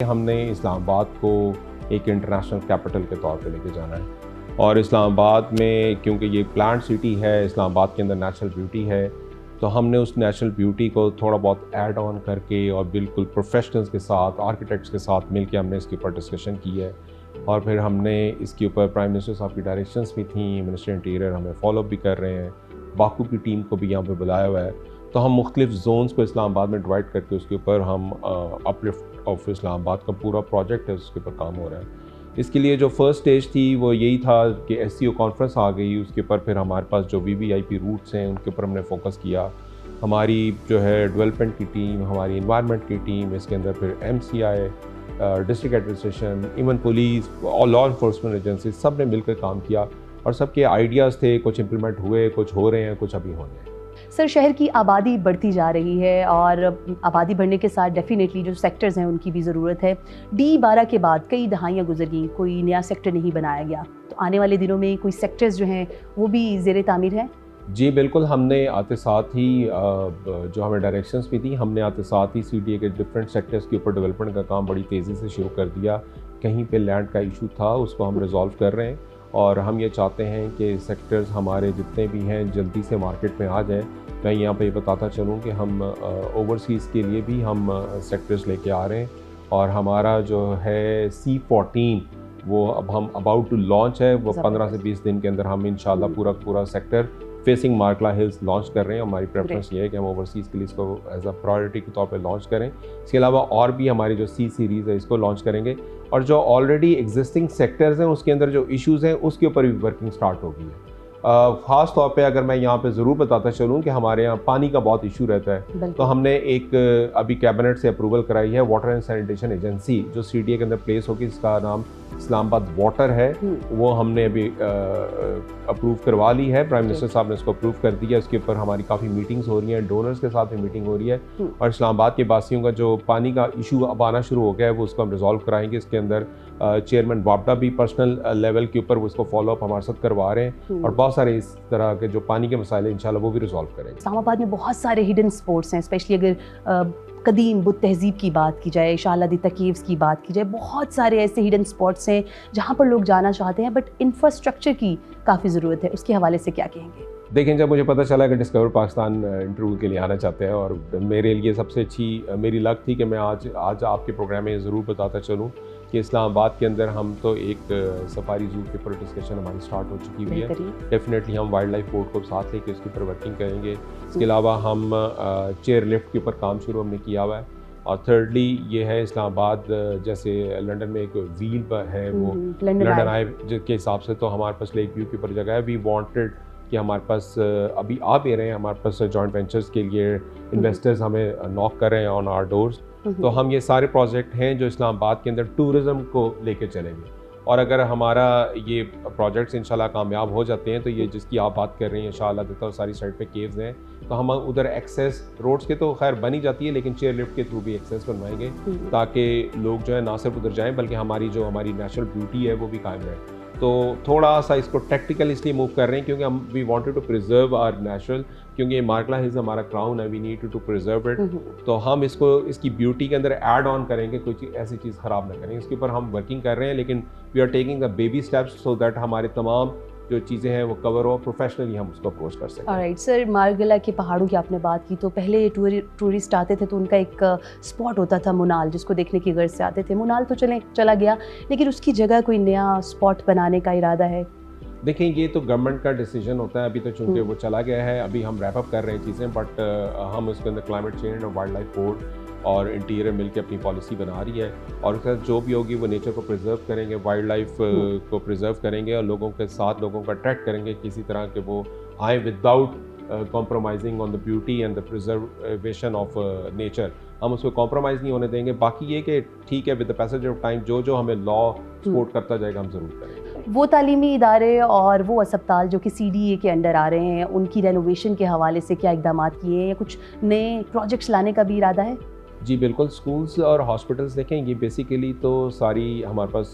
हमने इस्लामाबाद को एक इंटरनेशनल कैपिटल के तौर पे लेके जाना है और इस्लामाबाद में क्योंकि ये प्लांट सिटी है, इस्लामाबाद के अंदर नेचुरल ब्यूटी है, तो हमने उस नेचुरल ब्यूटी को थोड़ा बहुत ऐड ऑन करके और बिल्कुल प्रोफेशनल्स के साथ, आर्किटेक्ट्स के साथ मिलके हमने इसके ऊपर डिस्कशन की है। और फिर हमने इसके ऊपर प्राइम मिनिस्टर साहब की डायरेक्शंस भी थी, मिनिस्टर इंटीरियर हमें फॉलो भी कर रहे हैं, बाकू की टीम को भी यहाँ पे बुलाया हुआ है। तो हम मुख्तलिफ जोन्स को इस्लामाबाद में डिवाइड करके उसके ऊपर हम अपलिफ्ट ऑफ इस्लामाबाद का पूरा प्रोजेक्ट है, उसके ऊपर काम हो रहा है। इसके लिए जो फर्स्ट स्टेज थी वो यही था कि SCO कॉन्फ्रेंस आ गई, उसके ऊपर फिर हमारे पास जो VVIP रूट्स हैं उनके ऊपर हमने फोकस किया। हमारी जो है डेवलपमेंट की टीम, हमारी इन्वायरमेंट की टीम, इसके अंदर फिर MCI, district administration, even police और लॉ इन्फोर्समेंट एजेंसी, सब ने मिलकर काम किया और सबके आइडियाज़ थे, कुछ इम्प्लीमेंट हुए, कुछ हो रहे हैं, कुछ अभी होने हैं। सर, शहर की आबादी बढ़ती जा रही है और आबादी बढ़ने के साथ डेफिनेटली जो सेक्टर्स हैं उनकी भी ज़रूरत है। D12 के बाद कई दहाइयाँ गुजर गई, कोई नया सेक्टर नहीं बनाया गया, तो आने वाले दिनों में कोई सेक्टर्स जो हैं वो भी ज़ेरे तामीर है? जी बिल्कुल, हमने आते साथ ही जो हमें डायरेक्शंस भी थी, हमने आते साथ ही CDA के डिफरेंट सेक्टर्स के ऊपर डेवलपमेंट का काम बड़ी तेज़ी से शुरू कर दिया। कहीं पे लैंड का इशू था, उसको हम रिजॉल्व कर रहे हैं और हम ये चाहते हैं कि सेक्टर्स हमारे जितने भी हैं जल्दी से मार्केट में आ जाएं। मैं यहाँ पे बताता चलूँ कि हम ओवरसीज़ के लिए भी हम सेक्टर्स लेके आ रहे हैं और हमारा जो है C14 वो अब हम अबाउट टू लॉन्च है, वो 15 से 20 दिन के अंदर हम इंशाल्लाह पूरा सेक्टर फेसिंग मार्कला हिल्स लॉन्च कर रहे हैं। हमारी प्रेफरेंस ये है कि हम ओवरसीज़ के लिए इसको एज अ प्रायोरिटी के तौर पे लॉन्च करें। इसके अलावा और भी हमारी जो C सीरीज़ है इसको लॉन्च करेंगे और जो ऑलरेडी एग्जिस्टिंग सेक्टर्स हैं उसके अंदर जो इश्यूज़ हैं उसके ऊपर भी वर्किंग स्टार्ट होगी है। ख़ास तौर पे अगर मैं यहाँ पे ज़रूर बताता चलूँ कि हमारे यहाँ पानी का बहुत इशू रहता है, तो हमने एक अभी कैबिनेट से अप्रूवल कराई है वाटर एंड सैनिटेशन एजेंसी जो CDA के अंदर प्लेस होगी, इसका नाम इस्लामाबाद वाटर है। वो हमने अभी अप्रूव करवा ली है, प्राइम मिनिस्टर साहब ने इसको अप्रूव कर दिया। इसके ऊपर हमारी काफ़ी मीटिंग्स हो रही हैं, डोनर्स के साथ भी मीटिंग हो रही है और इस्लामाबाद के वासियों का जो पानी का इशू अब आना शुरू हो गया है वो उसको हम रिजॉल्व कराएंगे। इसके अंदर चेयरमैन वापडा भी पर्सनल लेवल के ऊपर वो इसको फॉलो अप हमारे साथ करवा रहे हैं और बहुत सारे इस तरह के जो पानी के मसाइल इंशाल्लाह वो भी रिजॉल्व करेंगे। इस्लामाबाद में बहुत सारे हिडन स्पॉट्स हैं, स्पेशली अगर कदीम बुद्ध तहजीब की बात की जाए, शालादिता केव्स की बात की जाए, बहुत सारे ऐसे हिडन स्पॉट्स हैं जहाँ पर लोग जाना चाहते हैं बट इंफ्रास्ट्रक्चर की काफ़ी ज़रूरत है। उसके हवाले से क्या कहेंगे? देखें, जब मुझे पता चला कि डिस्कवर पाकिस्तान इंटरव्यू के लिए आना चाहते हैं और मेरे लिए सबसे अच्छी मेरी लक थी कि मैं आज आपके प्रोग्राम में ज़रूर बताता चलूँ कि इस्लामाबाद के अंदर हम तो एक सफारी जू के ऊपर डिस्कशन हमारी स्टार्ट हो चुकी हुई है। डेफिनेटली हम वाइल्ड लाइफ बोर्ड को साथ लेके उसके ऊपर वर्किंग करेंगे। इसके अलावा हम चेयर लिफ्ट के ऊपर काम शुरू हमने किया हुआ है और थर्डली ये है इस्लामाबाद जैसे लंदन में एक व्हील है, वो लंदन आए के हिसाब से, तो हमारे पास लेक व्यू के ऊपर जगह है। वी वांटेड कि हमारे पास अभी आ भी रहे हैं, हमारे पास जॉइंट वेंचर्स के लिए इन्वेस्टर्स हमें नॉक कर रहे हैं ऑन आवर डोर्स। तो हम ये सारे प्रोजेक्ट हैं जो इस्लामाबाद के अंदर टूरिज़्म को लेके चलेंगे और अगर हमारा ये प्रोजेक्ट्स इंशाल्लाह कामयाब हो जाते हैं तो ये जिसकी आप बात कर रही हैं इंशाल्लाह देता हूँ सारी साइड पे केव्स हैं, तो हम उधर एक्सेस रोड्स के तो खैर बनी जाती है लेकिन चेयर लिफ्ट के थ्रू भी एक्सेस बनवाएंगे ताकि लोग जो है ना सिर्फ उधर जाएँ बल्कि हमारी जो हमारी नेचुरल ब्यूटी है वो भी कायम रहे। तो थोड़ा सा इसको टेक्टिकल इसलिए मूव कर रहे हैं क्योंकि हम we wanted to preserve our natural, क्योंकि ये मार्कला हिल्स हमारा क्राउन है, we need to preserve it. तो हम इसको इसकी ब्यूटी के अंदर ऐड ऑन करेंगे, कोई ऐसी चीज़ ख़राब ना करेंगे। इसके ऊपर हम वर्किंग कर रहे हैं लेकिन we are taking the baby steps so that हमारे तमाम जो चीज़ें हैं वो कवर हो, प्रोफेशनली हम उसको अप्रोच कर सकें। ऑलराइट सर, मारगला के पहाड़ों की आपने बात की, तो पहले टूरिस्ट आते थे तो उनका एक स्पॉट होता था मुनाल, जिसको देखने की गर्ज से आते थे। मुनाल तो चला गया, लेकिन उसकी जगह कोई नया स्पॉट बनाने का इरादा है? देखें, ये तो गवर्नमेंट का डिसीजन होता है, अभी तो चूँकि वो चला गया है, अभी हम रैप अप कर रहे हैं चीज़ें, बट हम उसके अंदर क्लाइमेट चेंज और वाइल्ड लाइफ बोर्ड और इंटीरियर मिलकर अपनी पॉलिसी बना रही है और उसके साथ जो भी होगी वो नेचर को प्रिजर्व करेंगे, वाइल्ड लाइफ को प्रिजर्व करेंगे और लोगों के साथ लोगों को अट्रैक्ट करेंगे किसी तरह के वो आए without compromising on the beauty and the preservation of nature. हम उसको कॉम्प्रोमाइज़ नहीं होने देंगे। बाकी ये कि ठीक है, with the passage of time जो हमें लॉ सपोर्ट करता जाएगा हम ज़रूर करेंगे। वो तालीमी इदारे और वो अस्पताल जो कि CDA के अंडर आ रहे हैं, उनकी रेनोवेशन के हवाले से क्या इक़दाम किए हैं या कुछ नए प्रोजेक्ट्स लाने का भी इरादा है? जी बिल्कुल, स्कूल्स और हॉस्पिटल्स देखें, ये बेसिकली तो सारी हमारे पास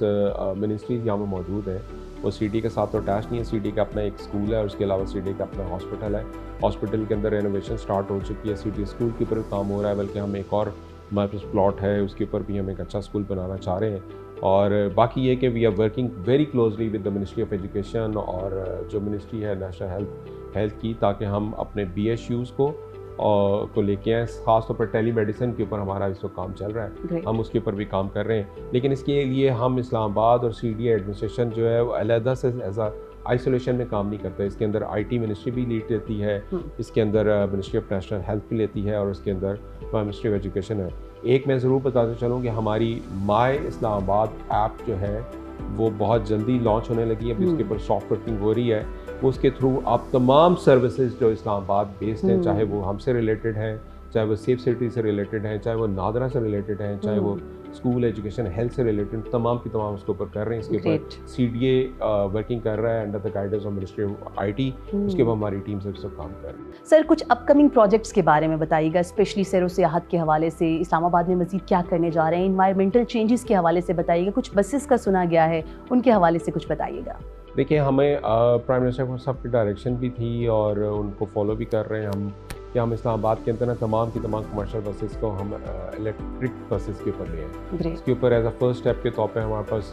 मिनिस्ट्रीज़ यहाँ में मौजूद हैं। वो CDA के साथ तो अटैच नहीं है, CDA का अपना एक स्कूल है और उसके अलावा CDA का अपना हॉस्पिटल है। हॉस्पिटल के अंदर रेनोवेशन स्टार्ट हो चुकी है, CDA स्कूल के ऊपर काम हो रहा है, बल्कि हम एक और हमारे पास प्लॉट है, उसके ऊपर भी हम एक अच्छा स्कूल बनाना चाह रहे हैं। और बाकी ये कि we are working very closely with the ministry of education और जो मिनिस्ट्री है नेशनल हेल्थ की, ताकि हम अपने BSUs को लेके आए। ख़ास तौर पर टेली मेडिसिन के ऊपर हमारा इस वक्त काम चल रहा है, हम उसके ऊपर भी काम कर रहे हैं। लेकिन इसके लिए हम इस्लामाबाद और CDA एडमिनिस्ट्रेशन जो है वो अलहदा से एज आ आइसोलेशन में काम नहीं करता। इसके अंदर IT मिनिस्ट्री भी लीड लेती है, इसके अंदर मिनिस्ट्री ऑफ नेशनल हेल्थ भी लेती है, और उसके अंदर मिनिस्ट्री ऑफ एजुकेशन है। एक मैं ज़रूर बताते चलूँ कि हमारी माई इस्लामाबाद ऐप जो है वो बहुत जल्दी लॉन्च होने लगी है। अभी उसके ऊपर सॉफ्ट वर्किंग हो रही है। उसके थ्रू आप तमाम सर्विसेज जो इस्लामाबाद बेस्ड हैं, चाहे वो हमसे रिलेटेड हैं, चाहे वो सेफ सिटी से रिलेटेड हैं, चाहे वो नादरा से रिलेटेड हैं, चाहे वो स्कूल एजुकेशन हेल्थ से रिलेटेड, तमाम की तमाम उसके ऊपर कर रहे हैं। इसके ऊपर CDA वर्किंग कर रहा है under the guidance of ministry of IT। उसके ऊपर हमारी टीम से सब काम कर रही है। सर, कुछ अपकमिंग प्रोजेक्ट्स के बारे में बताइएगा, स्पेशली सैर व सियाहत के हवाले से इस्लामाबाद में मज़ीद क्या करने जा रहे हैं, इन्वायरमेंटल चेंजेस के हवाले से बताइएगा, कुछ बसेस का सुना गया है उनके हवाले से कुछ बताइएगा। देखिए, हमें प्राइम मिनिस्टर साहब की डायरेक्शन भी थी और उनको फॉलो भी कर रहे हैं हम, कि हम इस्लामाबाद के अंदर ना तमाम की तमाम कमर्शियल बसेस को हम इलेक्ट्रिक बसेस के ऊपर ले आए। इसके ऊपर एज अ फर्स्ट स्टेप के तौर पे हमारे पास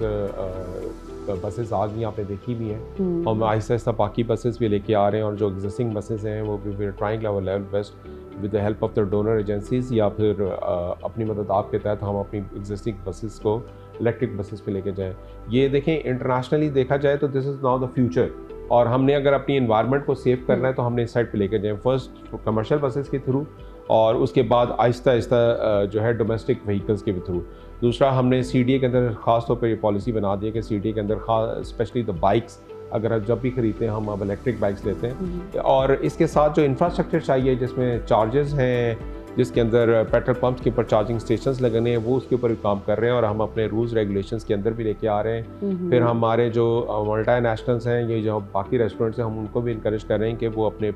बसेस आ गई, आपने देखी भी हैं। हम आहिस्ता आहिस्ता बाकी बसेस भी लेके आ रहे हैं, और जो एग्जिस्टिंग बसेस हैं वो भी trying level best with the help of the donor agencies, या फिर अपनी मदद आपके तहत हम अपनी एग्जिस्टिंग बसेस को इलेक्ट्रिक बसेस पे लेके जाएं। ये देखें, इंटरनेशनली देखा जाए तो this is now the future, और हमने अगर अपनी इन्वायरमेंट को सेव करना है तो हमने इस साइड पे लेके जाएं, फर्स्ट कमर्शियल बसेस के थ्रू, और उसके बाद आहिस्ता आहिस्ता जो है डोमेस्टिक व्हीकल्स के थ्रू। दूसरा, हमने CDA के अंदर ख़ास तौर पर ये पॉलिसी बना दी है कि CDA के अंदर स्पेशली द बाइक्स अगर जब भी ख़रीदते हैं हम अब इलेक्ट्रिक बाइक्स लेते हैं, और इसके साथ जो इंफ्रास्ट्रक्चर चाहिए जिसमें चार्जेस हैं, जिसके अंदर पेट्रोल पंप्स के ऊपर चार्जिंग स्टेशंस लगने हैं, वो उसके ऊपर भी काम कर रहे हैं, और हम अपने रूल्स रेगुलेशंस के अंदर भी लेके आ रहे हैं। फिर हमारे जो मल्टी नेशनल्स हैं, ये जो बाकी रेस्टोरेंट्स हैं, हम उनको भी इनकरेज कर रहे हैं कि वो अपने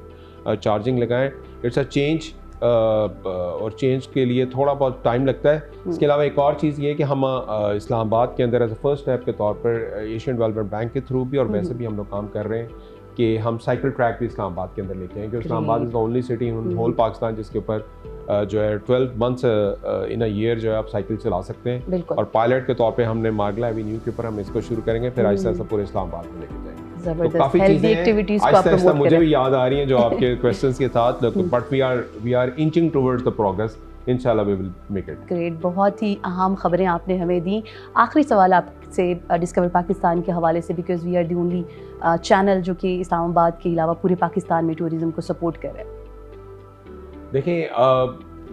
चार्जिंग लगाएं। इट्स अ चेंज, और चेंज के लिए थोड़ा बहुत टाइम लगता है। इसके अलावा एक और चीज़ ये है कि हम इस्लामाबाद के अंदर एज अ फर्स्ट स्टेप के तौर पर एशियन डेवलपमेंट बैंक के थ्रू भी और वैसे भी हम लोग काम कर रहे हैं कि हम साइकिल ट्रैक भी इस्लामाबाद के अंदर लेके आएँ, क्योंकि Islamabad is the only city in whole Pakistan जिसके ऊपर जो है 12 मंथ्स इन अ ईयर जो है आप साइकिल चला सकते हैं। और पायलट के तौर पे हमने मार्गला एवेन्यू के ऊपर हम इसको शुरू करेंगे, फिर आहिस्ता आहिस्ता पूरे इस्लामाबाद में लेके जाएंगे। तो काफ़ी चीज़ें आहिस्ता मुझे भी याद आ रही हैं जो आपके क्वेश्चंस के साथ, but we are inching towards the progress, इंशाल्लाह we will make it. Great, बहुत ही अहम खबरें आपने हमें दी। आखिरी सवाल आपसे डिस्कवर पाकिस्तान के हवाले से, because we are the only channel जो कि इस्लामाबाद के अलावा पूरे पाकिस्तान में टूरिज़्म को सपोर्ट कर रहे हैं। देखिए,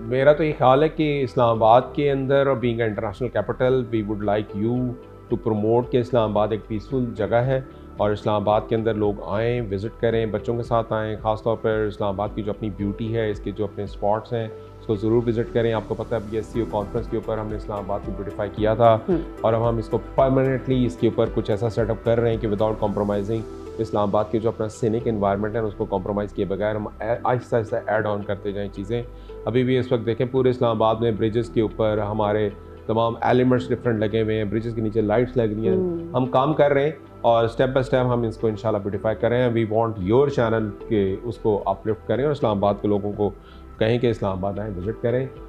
मेरा तो ये ख्याल है कि इस्लामाबाद के अंदर being a international capital, we would like you to promote कि इस्लामाबाद एक पीसफुल जगह है, और इस्लामाबाद के अंदर लोग आएँ, विज़िट करें, बच्चों के साथ आएँ। ख़ास तौर पर इस्लामाबाद की जो अपनी ब्यूटी है, इसके जो अपने स्पॉट्स हैं, उसको ज़रूर विज़िट करें। आपको पता है BSCO कॉन्फ्रेंस के ऊपर हमने इस्लामाबाद को ब्यूटिफाई किया था, और अब हम इसको परमानेंटली इसके ऊपर कुछ ऐसा सेटअप कर रहे हैं कि विदाउट कॉम्प्रोमाइजिंग इस्लामाबाद के जो अपना सीनिक एनवायरनमेंट है उसको कॉम्प्रोमाइज़ किए बगैर हम आहिस्ता आहिस्ता ऐड ऑन करते जाएँ चीज़ें। अभी भी इस वक्त देखें पूरे इस्लामाबाद में ब्रिजेस के ऊपर हमारे तमाम एलिमेंट्स डिफरेंट लगे हुए हैं, ब्रिजेस के नीचे लाइट्स लग रही हैं। हम काम कर रहे हैं और स्टेप बाय स्टेप हम इसको इंशाल्लाह ब्यूटिफाई करें। वी वांट योर चैनल के उसको अपलिफ्ट करें और इस्लामाबाद के लोगों को कहें कि इस्लामाबाद आएँ, विज़िट करें।